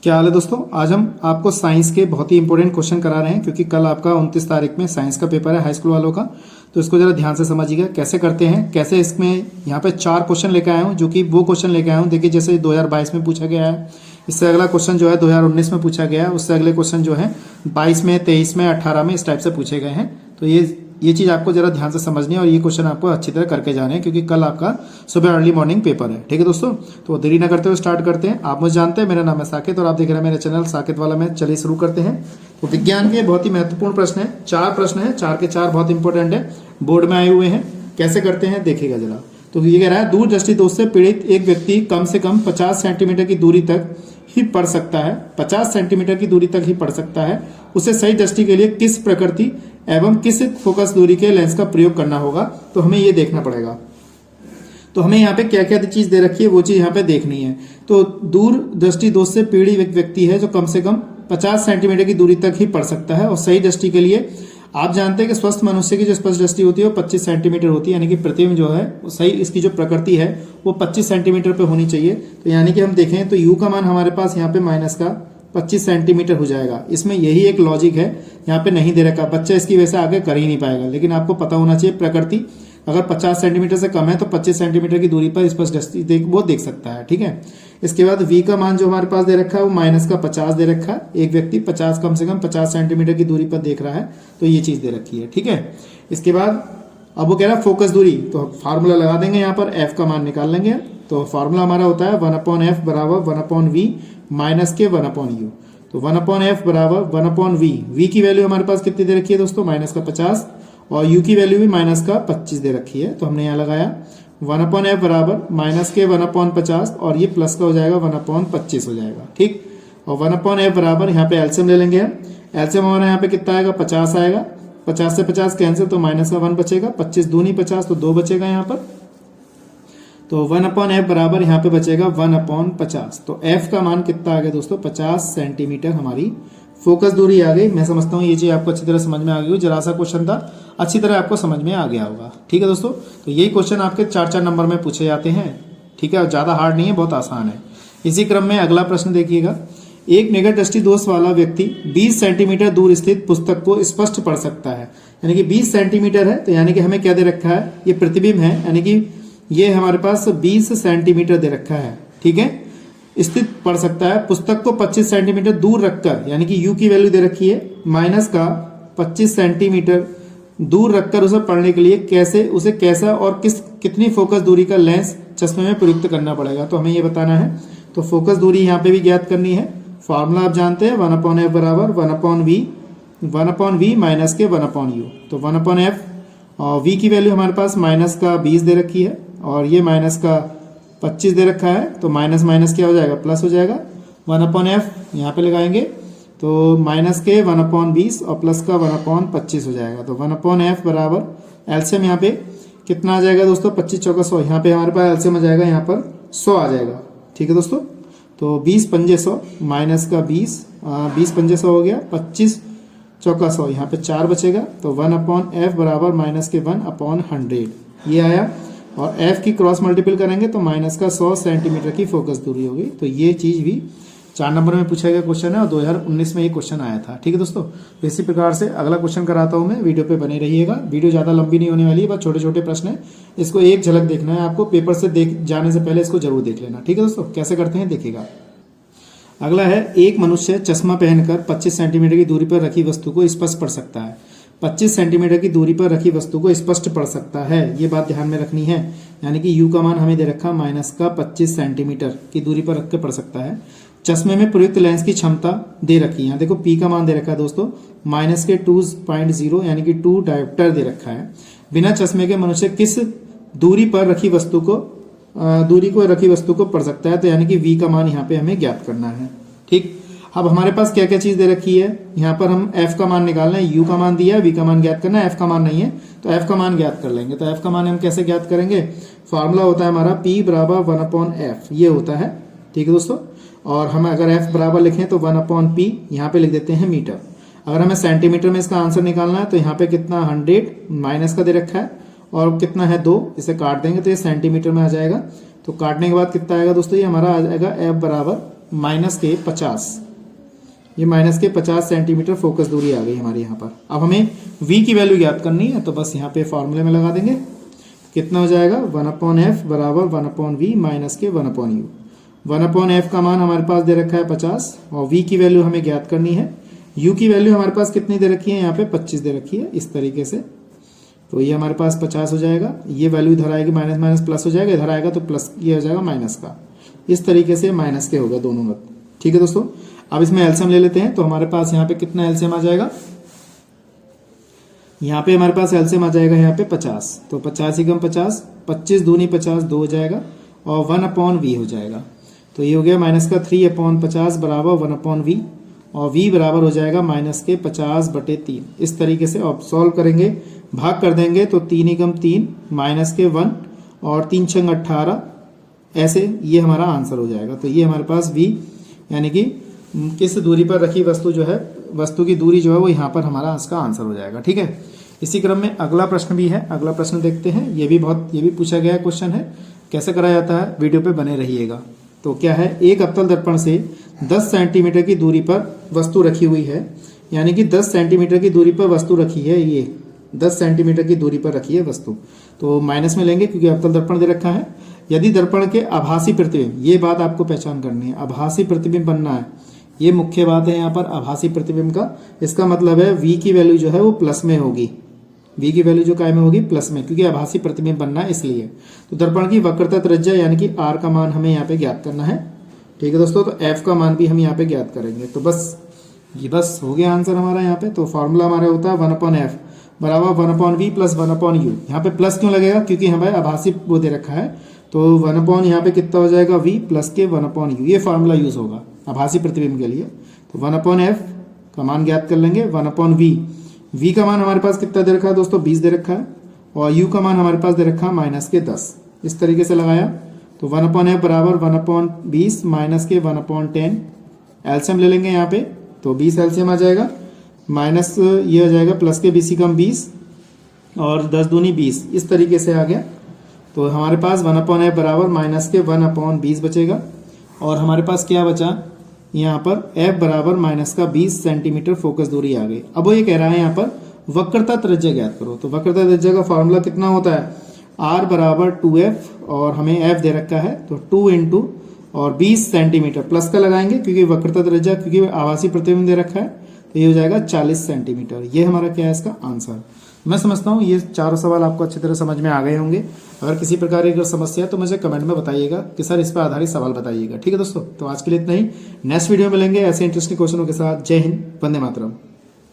क्या हाल है दोस्तों। आज हम आपको साइंस के बहुत ही इंपॉर्टेंट क्वेश्चन करा रहे हैं क्योंकि कल आपका 29 तारीख में साइंस का पेपर है हाई स्कूल वालों का। तो इसको जरा ध्यान से समझिएगा कैसे करते हैं, कैसे इसमें यहाँ पे 4 क्वेश्चन लेकर आया हूँ जो कि वो क्वेश्चन लेकर आया हूँ। देखिए जैसे 2022 में पूछा गया है, इससे अगला क्वेश्चन जो है 2019 में पूछा गया है, उससे अगले क्वेश्चन जो है 22 में, 23 में, 18 में इस टाइप से पूछे गए हैं। तो ये चीज आपको जरा ध्यान से समझनी है और ये क्वेश्चन आपको अच्छी तरह करके जाने हैं क्योंकि कल आपका सुबह अर्ली मॉर्निंग पेपर है। ठीक है दोस्तों, तो देरी ना करते हुए स्टार्ट करते हैं। आप मुझे जानते हैं, मेरा नाम है साकेत और आप देख रहे हैं मेरे चैनल साकेत वाला में। चलिए शुरू करते हैं। तो विज्ञान के बहुत ही महत्वपूर्ण प्रश्न है, 4 प्रश्न है, 4 के 4 बहुत इंपॉर्टेंट है, बोर्ड में आए हुए हैं। कैसे करते हैं देखिएगा जरा। तो ये कह रहा है दूर दृष्टि दोष से पीड़ित एक व्यक्ति कम से कम 50 सेंटीमीटर की दूरी तक ही पढ़ सकता है, 50 सेंटीमीटर की दूरी तक ही पढ़ सकता है। उसे सही दृष्टि के लिए किस प्रकृति एवं किस फोकस दूरी के लेंस का प्रयोग करना होगा, तो हमें ये देखना पड़ेगा। तो हमें यहाँ पे क्या क्या चीज दे रखी है वो चीज यहाँ पे देखनी है। तो दूर दृष्टि दोष से पीड़ित एक व्यक्ति है जो कम से कम 50 सेंटीमीटर की दूरी तक ही पढ़ सकता है और सही दृष्टि के लिए आप जानते हैं कि स्वस्थ मनुष्य की जो स्पष्ट दृष्टि होती है वो 25 सेंटीमीटर होती है, यानी कि प्रतिबिंब जो है वो सही इसकी जो प्रकृति है वो 25 सेंटीमीटर पे होनी चाहिए। तो यानी कि हम देखें तो u का मान हमारे पास यहाँ पे माइनस का 25 सेंटीमीटर हो जाएगा। इसमें यही एक लॉजिक है, यहाँ पे नहीं दे रखा, बच्चा इसकी वजह से आगे कर ही नहीं पाएगा। लेकिन आपको पता होना चाहिए प्रकृति अगर 50 सेंटीमीटर से कम है तो 25 सेंटीमीटर की दूरी पर स्पष्ट दृष्टि वो देख सकता है। ठीक है, इसके बाद v का मान जो हमारे पास दे रखा है वो माइनस का 50 दे रखा है। एक व्यक्ति 50 कम से कम 50 सेंटीमीटर की दूरी पर देख रहा है, तो ये चीज दे रखी है। ठीक है, इसके बाद अब वो कह रहा है फोकस दूरी, तो फार्मूला लगा देंगे, यहाँ पर f का मान निकाल लेंगे। तो फार्मूला हमारा होता है 1/f बराबर 1/v माइनस के 1/u। तो 1/f बराबर 1/v, v की वैल्यू हमारे पास कितनी दे रखी है दोस्तों, माइनस का 50, और u की वैल्यू भी माइनस का 25 दे रखी है। तो हमने यहाँ लगाया 1/f बराबर माइनस के 1/50 और ये प्लस का हो जाएगा 1/25 हो जाएगा। ठीक, और 1/f बराबर यहाँ पे एलसीएम ले लेंगे हम। एलसीएम हमारा यहाँ पे कितना आएगा, 50 आएगा। 50 से 50 कैंसिल तो माइनस का 1 बचेगा, 25 दूनी 50 तो 2 बचेगा यहाँ पर। तो 1/f बराबर यहाँ पे बचेगा 1/50। तो f का मान कितना आ गया दोस्तों, 50 सेंटीमीटर हमारी फोकस दूरी आ गई। मैं समझता हूँ ये चीज आपको अच्छी तरह समझ में आ गई हो, जरा सा क्वेश्चन था, अच्छी तरह आपको समझ में आ गया होगा। ठीक है दोस्तों, तो यही क्वेश्चन आपके 4-4 नंबर में पूछे जाते हैं। ठीक है, ज्यादा हार्ड नहीं है, बहुत आसान है। इसी क्रम में अगला प्रश्न देखिएगा। एक निकट दृष्टि दोष वाला व्यक्ति 20 सेंटीमीटर दूर स्थित पुस्तक को स्पष्ट पढ़ सकता है, यानी कि 20 सेंटीमीटर है। तो यानी कि हमें क्या दे रखा है, ये प्रतिबिंब है, यानी कि ये हमारे पास 20 सेंटीमीटर दे रखा है। ठीक है, स्थित पढ़ सकता है पुस्तक को 25 सेंटीमीटर दूर रखकर, यानी कि u की वैल्यू दे रखी है माइनस का 25 सेंटीमीटर दूर रखकर उसे पढ़ने के लिए उसे कैसा और कितनी फोकस दूरी का लेंस चश्मे में प्रयुक्त करना पड़ेगा, तो हमें ये बताना है। तो फोकस दूरी यहाँ पे भी ज्ञात करनी है। फॉर्मूला आप जानते हैं 1/f बराबर 1/v माइनस के 1/u। तो 1/f और v की वैल्यू हमारे पास माइनस का 20 दे रखी है और ये माइनस का 25 दे रखा है। तो माइनस माइनस क्या हो जाएगा, प्लस हो जाएगा। 1/f यहाँ पे लगाएंगे तो माइनस के 1/20 और प्लस का 1/25 हो जाएगा। तो 1/f बराबर एलसीएम यहाँ पे कितना आ जाएगा दोस्तों, 25 चौका 100। यहाँ पे हमारे पास एलसीएम आ जाएगा, यहाँ पर 100 आ जाएगा। ठीक है दोस्तों, तो 20 पंजे 100 माइनस का 20 पंजे 100 हो गया, 25 चौका 100, यहाँ पे 4 बचेगा। तो 1/f बराबर माइनस के 1/100 ये आया। और f की क्रॉस मल्टीपल करेंगे तो माइनस का 100 सेंटीमीटर की फोकस दूरी होगी। तो ये चीज भी 4 नंबर में पूछा गया क्वेश्चन है और 2019 में ये क्वेश्चन आया था। ठीक है दोस्तों, तो इसी प्रकार से अगला क्वेश्चन कराता हूं मैं, वीडियो पे बने रहिएगा। वीडियो ज्यादा लंबी नहीं होने वाली है, बस छोटे छोटे प्रश्न है, इसको एक झलक देखना है आपको, पेपर से जाने से पहले इसको जरूर देख लेना। ठीक है दोस्तों, कैसे करते हैं देखिएगा। अगला है, एक मनुष्य चश्मा पहनकर 25 सेंटीमीटर की दूरी पर रखी वस्तु को स्पष्ट पढ़ सकता है। 25 सेंटीमीटर की दूरी पर रखी वस्तु को स्पष्ट पढ़ सकता है, ये बात ध्यान में रखनी है। यानी कि u का मान हमें दे रखा माइनस का 25 सेंटीमीटर की दूरी पर रख के पढ़ सकता है। चश्मे में प्रयुक्त लेंस की क्षमता दे रखी है, यहाँ देखो p का मान दे रखा है दोस्तों माइनस के 2.0 यानी कि 2 डायोप्टर दे रखा है। बिना चश्मे के मनुष्य किस दूरी पर रखी वस्तु को पढ़ सकता है, तो यानी कि v का मान यहाँ पे हमें ज्ञात करना है। ठीक, अब हमारे पास क्या क्या चीज दे रखी है, यहाँ पर हम f का मान निकालना है, u का मान दिया है, v का मान ज्ञात करना है, f का मान नहीं है तो f का मान ज्ञात कर लेंगे। तो f का मान हम कैसे ज्ञात करेंगे, फार्मूला होता है हमारा p बराबर 1/f, ये होता है। ठीक है दोस्तों, और हम अगर f बराबर लिखें तो 1/p यहाँ पे लिख देते हैं मीटर। अगर हमें सेंटीमीटर में इसका आंसर निकालना है तो यहाँ पे कितना 100 माइनस का दे रखा है और कितना है 2, इसे काट देंगे तो ये सेंटीमीटर में आ जाएगा। तो काटने के बाद कितना आएगा दोस्तों, ये हमारा आ जाएगा f बराबर माइनस के 50, ये माइनस के 50 सेंटीमीटर फोकस दूरी आ गई हमारी यहाँ पर। अब हमें v की वैल्यू ज्ञात करनी है, तो बस यहाँ पे फॉर्मूले में लगा देंगे। कितना हो जाएगा 1/f बराबर 1/v माइनस के 1/u। 1/f का मान हमारे पास दे रखा है 50 और v की वैल्यू हमें ज्ञात करनी है। u की वैल्यू हमारे पास कितनी दे रखी है, यहाँ पे 25 दे रखी है इस तरीके से। तो ये हमारे पास 50 हो जाएगा, ये वैल्यू इधर आएगी माइनस माइनस प्लस हो जाएगा, इधर आएगा तो प्लस ये हो जाएगा माइनस का। इस तरीके से माइनस के होगा दोनों मत। ठीक है दोस्तों, अब इसमें एलसीएम ले लेते हैं। तो हमारे पास यहाँ पे कितना एलसीएम आ जाएगा, यहाँ पे हमारे पास एलसीएम आ जाएगा यहाँ पे 50। तो 50 ही कम 50, 25 दूनी 50, 2 हो जाएगा और 1/v हो जाएगा। तो ये हो गया माइनस का 3/50 बराबर 1/v और v बराबर हो जाएगा माइनस के 50/3। इस तरीके से अब सॉल्व करेंगे, भाग कर देंगे तो 3 ही कम 3 माइनस के 1 और 3 छंग 18, ऐसे ये हमारा आंसर हो जाएगा। तो ये हमारे पास v यानी कि किस दूरी पर रखी वस्तु जो है, वस्तु की दूरी जो है वो यहाँ पर हमारा इसका आंसर हो जाएगा। ठीक है, इसी क्रम में अगला प्रश्न भी है, अगला प्रश्न देखते हैं। ये भी पूछा गया क्वेश्चन है, कैसे कराया जाता है, वीडियो पे बने रहिएगा। तो क्या है, एक अवतल दर्पण से 10 सेंटीमीटर की दूरी पर वस्तु रखी हुई है, यानी कि 10 सेंटीमीटर की दूरी पर वस्तु रखी है, ये 10 सेंटीमीटर की दूरी पर रखी है वस्तु। तो माइनस में लेंगे क्योंकि अवतल दर्पण दे रखा है। यदि दर्पण के आभासी प्रतिबिंब, ये बात आपको पहचान करनी है, आभासी प्रतिबिंब बनना है, ये मुख्य बात है यहाँ पर आभासी प्रतिबिंब का। इसका मतलब है v की वैल्यू जो है वो प्लस में होगी, v की वैल्यू जो काय में होगी प्लस में, क्योंकि आभासी प्रतिबिंब बनना है इसलिए। तो दर्पण की वक्रता त्रिज्या यानी कि r का मान हमें यहाँ पे ज्ञात करना है। ठीक है दोस्तों, तो f का मान भी हम यहाँ पे ज्ञात करेंगे। तो बस हो गया आंसर हमारा यहाँ पे। तो फॉर्मूला हमारा होता है 1/f बराबर 1/v प्लस 1/u। यहाँ पे प्लस क्यों लगेगा, क्योंकि हमारे आभासी वो दे रखा है। तो 1/ यहाँ पे कितना हो जाएगा v प्लस के 1/u, ये फॉर्मूला यूज होगा आभासी प्रतिबिंब के लिए। तो 1/f का मान ज्ञात कर लेंगे, 1/v, v का मान हमारे पास कितना दे रखा है दोस्तों 20 दे रखा है और u का मान हमारे पास दे रखा है माइनस के 10। इस तरीके से लगाया तो 1/f बराबर 1/20 माइनस के 1/10। एलसीएम ले लेंगे यहाँ पे, तो 20 एलसीएम आ जाएगा, माइनस ये हो जाएगा प्लस के 20 कम 20 और 10 दूनी 20। इस तरीके से आ गया। तो हमारे पास 1/f बराबर माइनस के 1/20 बचेगा और हमारे पास क्या बचा, यहाँ पर f बराबर माइनस का 20 सेंटीमीटर फोकस दूरी आ गई। अब वो ये कह रहा है यहाँ पर वक्रता त्रिज्या ज्ञात करो। तो वक्रता त्रिज्या का फॉर्मूला कितना होता है, r बराबर 2f और हमें f दे रखा है तो 2 इंटू और 20 सेंटीमीटर प्लस का लगाएंगे क्योंकि वक्रता त्रिज्या, क्योंकि आभासी प्रतिबिंब दे रखा है, तो ये हो जाएगा 40 सेंटीमीटर। ये हमारा क्या है इसका आंसर। मैं समझता हूँ ये चारों सवाल आपको अच्छी तरह समझ में आ गए होंगे। अगर किसी प्रकार की अगर समस्या है तो मुझे कमेंट में बताइएगा कि सर इस पर आधारित सवाल बताइएगा। ठीक है दोस्तों, तो आज के लिए इतना ही। नेक्स्ट वीडियो में मिलेंगे ऐसे इंटरेस्टिंग क्वेश्चनों के साथ। जय हिंद, वंदे मातरम।